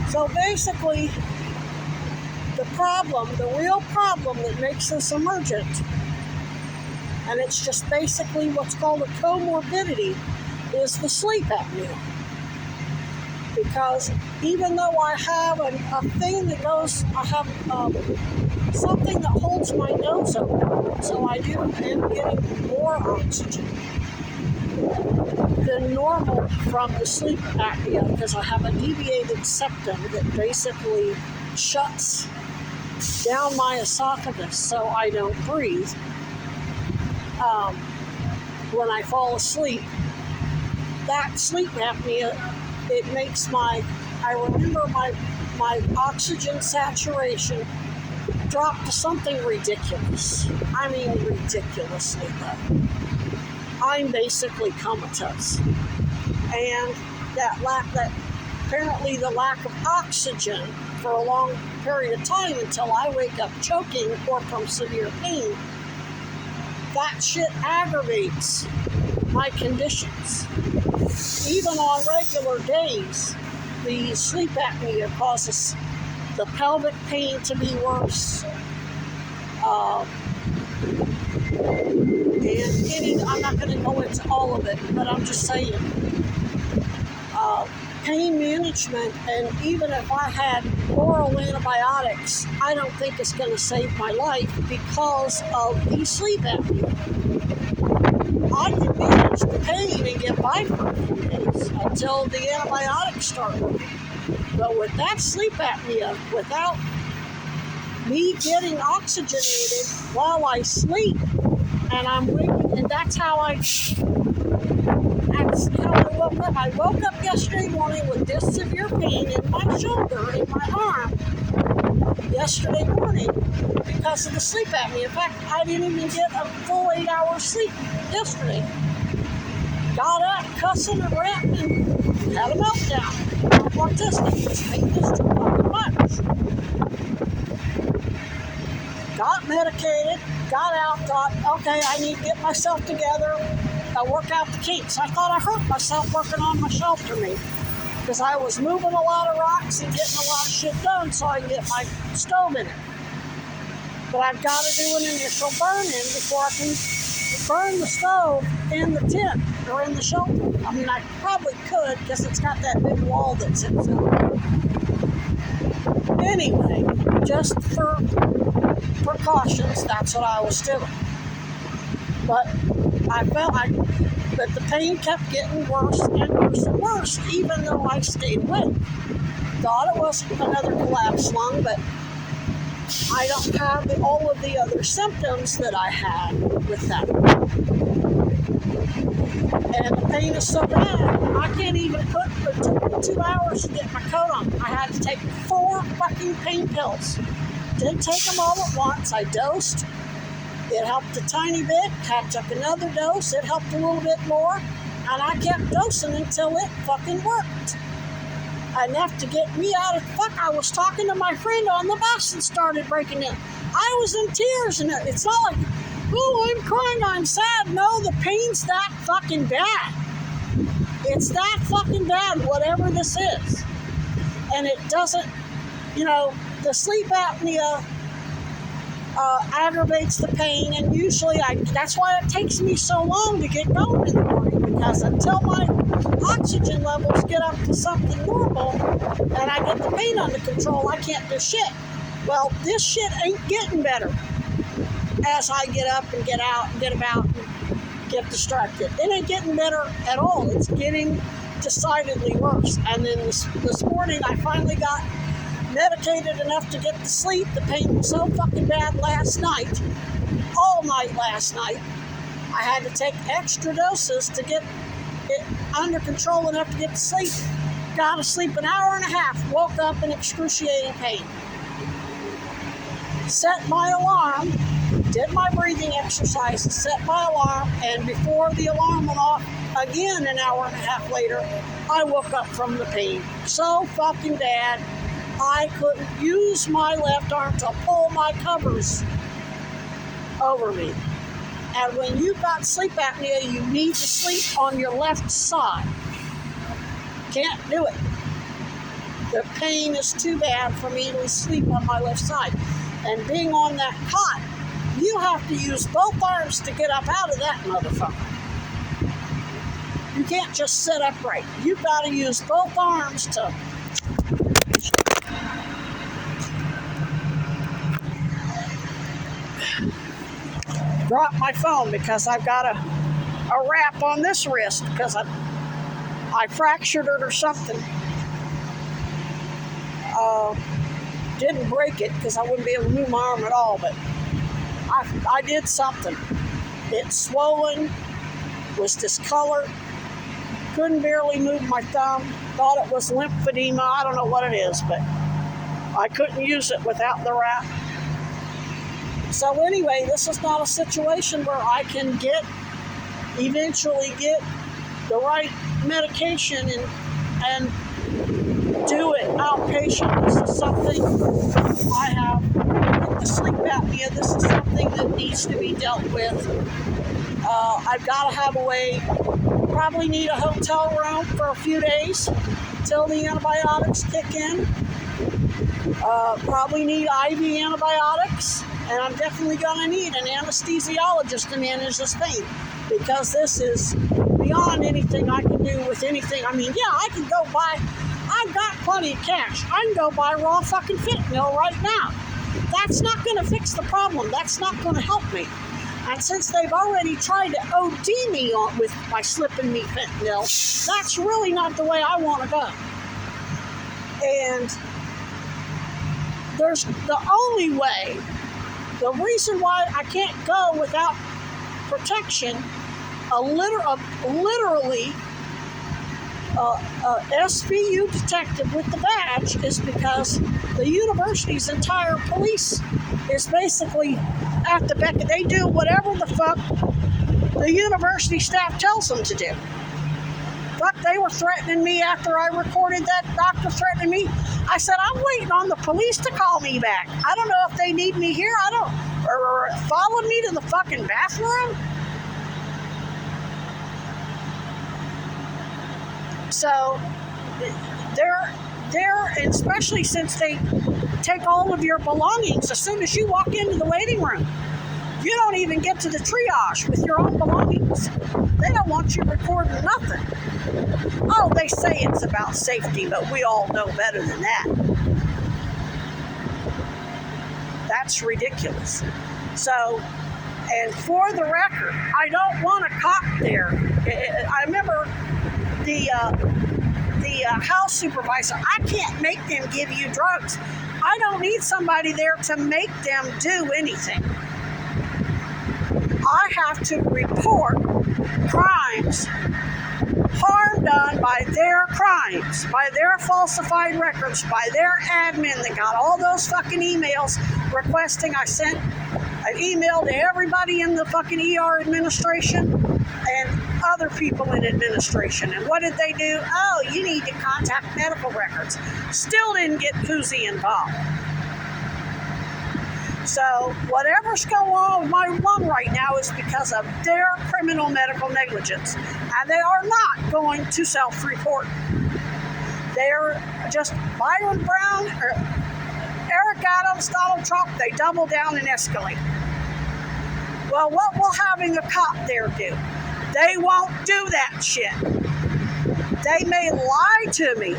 So basically, the real problem that makes this emergent, and it's just basically what's called a comorbidity, is the sleep apnea. Because even though I have a thing that goes, I have something that holds my nose open, so I do end getting more oxygen than normal from the sleep apnea, because I have a deviated septum that basically shuts down my esophagus so I don't breathe when I fall asleep. That sleep apnea, it makes I remember my oxygen saturation drop to something ridiculous. I mean, ridiculously low. I'm basically comatose. And that apparently the lack of oxygen for a long period of time until I wake up choking or from severe pain, that shit aggravates my conditions. Even on regular days, the sleep apnea causes the pelvic pain to be worse. And I'm not going to go into all of it, but I'm just saying, pain management, and even if I had oral antibiotics, I don't think it's going to save my life because of the sleep apnea. I can manage the pain and get by for a few days until the antibiotics start working. But with that sleep apnea, without me getting oxygenated while I sleep, and I'm waking, and that's how I woke up. I woke up yesterday morning with this severe pain in my shoulder, in my arm, yesterday morning because of the sleep apnea. In fact, I didn't even get a full 8 hours sleep yesterday. Got up cussing and ranting and had a meltdown. I'm autistic. This pain is too fucking much. Got medicated, got out, thought, okay, I need to get myself together, work out the kinks. I thought I hurt myself working on my shelter meat because I was moving a lot of rocks and getting a lot of shit done so I can get my stove in it. But I've got to do an initial burn-in before I can burn the stove in the tent or in the shelter. I mean, I probably could because it's got that big wall that sits out. Anyway, just for precautions, that's what I was doing. But I felt that the pain kept getting worse and worse and worse, even though I stayed awake. Thought it was another collapsed lung, but I don't have all of the other symptoms that I had with that. And the pain is so bad, I can't even it took me 2 hours to get my coat on. I had to take 4 fucking pain pills. Didn't take them all at once. I dosed. It helped a tiny bit. Took another dose. It helped a little bit more. And I kept dosing until it fucking worked. Enough to get me out of fuck. I was talking to my friend on the bus and started breaking in. I was in tears, and it's not like, oh, I'm crying, I'm sad. No, the pain's that fucking bad. It's that fucking bad, whatever this is. And it doesn't, the sleep apnea aggravates the pain, and usually that's why it takes me so long to get going in the morning, because until my oxygen levels get up to something normal and I get the pain under control, I can't do shit. Well, this shit ain't getting better as I get up and get out and get about and get distracted. It ain't getting better at all. It's getting decidedly worse. And then this morning I finally got medicated enough to get to sleep. The pain was so fucking bad last night, all night last night, I had to take extra doses to get it under control enough to get to sleep. Got to sleep an hour and a half, woke up in excruciating pain. Set my alarm, did my breathing exercises, set my alarm, and before the alarm went off, again an hour and a half later, I woke up from the pain. So fucking bad. I couldn't use my left arm to pull my covers over me. And when you've got sleep apnea, you need to sleep on your left side. Can't do it. The pain is too bad for me to sleep on my left side. And being on that cot, you have to use both arms to get up out of that motherfucker. You can't just sit upright. You've got to use both arms to... Drop my phone because I've got a wrap on this wrist because I fractured it or something. Didn't break it because I wouldn't be able to move my arm at all, but I did something. It's swollen, was discolored, couldn't barely move my thumb, thought it was lymphedema. I don't know what it is, but I couldn't use it without the wrap. So anyway, this is not a situation where I can eventually get the right medication and do it outpatient. This is something I have with the sleep apnea. This is something that needs to be dealt with. I've got to have a way. Probably need a hotel room for a few days till the antibiotics kick in. Probably need IV antibiotics, and I'm definitely going to need an anesthesiologist to manage this pain because this is beyond anything I can do with anything. I mean, yeah, I can go buy, I've got plenty of cash. I can go buy raw fucking fentanyl right now. That's not going to fix the problem. That's not going to help me. And since they've already tried to OD me by slipping me fentanyl, that's really not the way I want to go. And there's the only way, the reason why I can't go without protection, literally SVU detective with the badge, is because the university's entire police is basically at the beck. They do whatever the fuck the university staff tells them to do. Fuck, they were threatening me after I recorded that doctor threatening me. I said, I'm waiting on the police to call me back. I don't know if they need me here. Or followed me to the fucking bathroom. So, they're, especially since they take all of your belongings as soon as you walk into the waiting room. You don't even get to the triage with your own belongings. They don't want you recording nothing. Oh, they say it's about safety, but we all know better than that. That's ridiculous. So, and for the record, I don't want a cop there. I remember the house supervisor, I can't make them give you drugs. I don't need somebody there to make them do anything. I have to report crimes, harm done by their crimes, by their falsified records, by their admin that got all those fucking emails requesting. I sent an email to everybody in the fucking ER administration and other people in administration. And what did they do? Oh, you need to contact medical records. Still didn't get Koozie involved. So whatever's going on with my lung right now is because of their criminal medical negligence. And they are not going to self-report. They're just Byron Brown, or Eric Adams, Donald Trump, they double down and escalate. Well, what will having a cop there do? They won't do that shit. They may lie to me.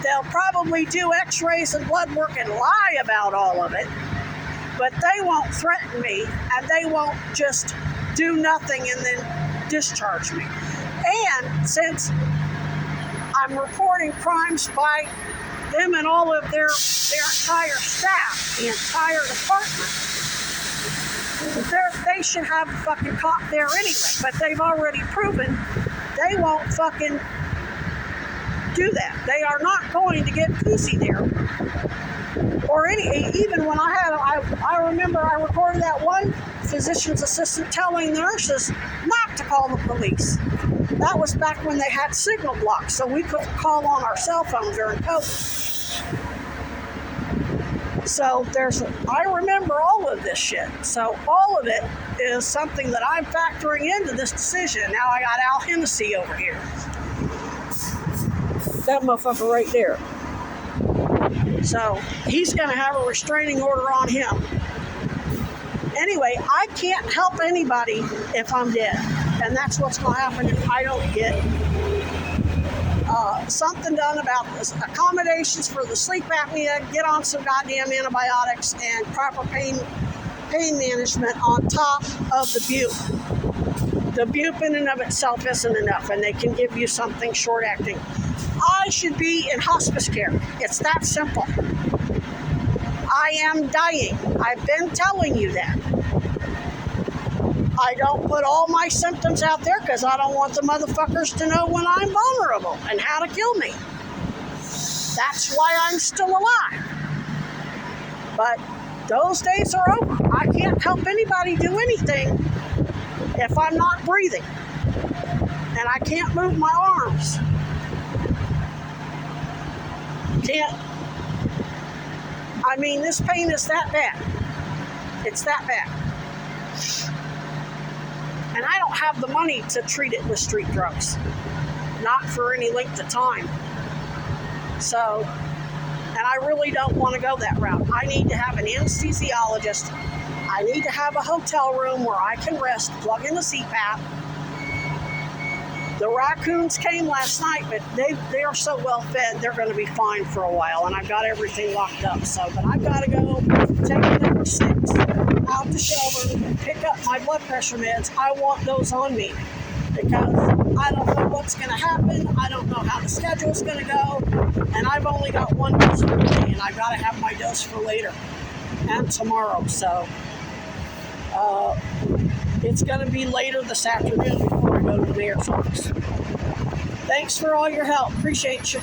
They'll probably do x-rays and blood work and lie about all of it, but they won't threaten me, and they won't just do nothing and then discharge me. And since I'm reporting crimes by them and all of their entire staff, the entire department, they should have a fucking cop there anyway, but they've already proven they won't fucking do that. They are not going to get Koozie there. Or even when I remember I recorded that one physician's assistant telling the nurses not to call the police. That was back when they had signal blocks, so we couldn't call on our cell phone during COVID. So I remember all of this shit. So all of it is something that I'm factoring into this decision. Now I got Al Hennessy over here. that motherfucker right there. So he's going to have a restraining order on him. Anyway, I can't help anybody if I'm dead. And that's what's going to happen if I don't get something done about this. Accommodations for the sleep apnea, get on some goddamn antibiotics, and proper pain management on top of the bupe. The bupe in and of itself isn't enough, and they can give you something short-acting. I should be in hospice care. It's that simple. I am dying. I've been telling you that. I don't put all my symptoms out there because I don't want the motherfuckers to know when I'm vulnerable and how to kill me. That's why I'm still alive. But those days are over. I can't help anybody do anything if I'm not breathing. And I can't move my arms. Can't. I mean, this pain is that bad. It's that bad. And I don't have the money to treat it with street drugs. Not for any length of time. So, and I really don't want to go that route. I need to have an anesthesiologist. I need to have a hotel room where I can rest, plug in the CPAP. The raccoons came last night, but they are so well fed, they're going to be fine for a while, and I've got everything locked up. So, but I've got to go take number 6 out to Shelburne and pick up my blood pressure meds. I want those on me because I don't know what's going to happen. I don't know how the schedule's going to go, and I've only got one dose for today, and I've got to have my dose for later and tomorrow. So it's going to be later this afternoon before I go to the mayor's office. Thanks for all your help. Appreciate you.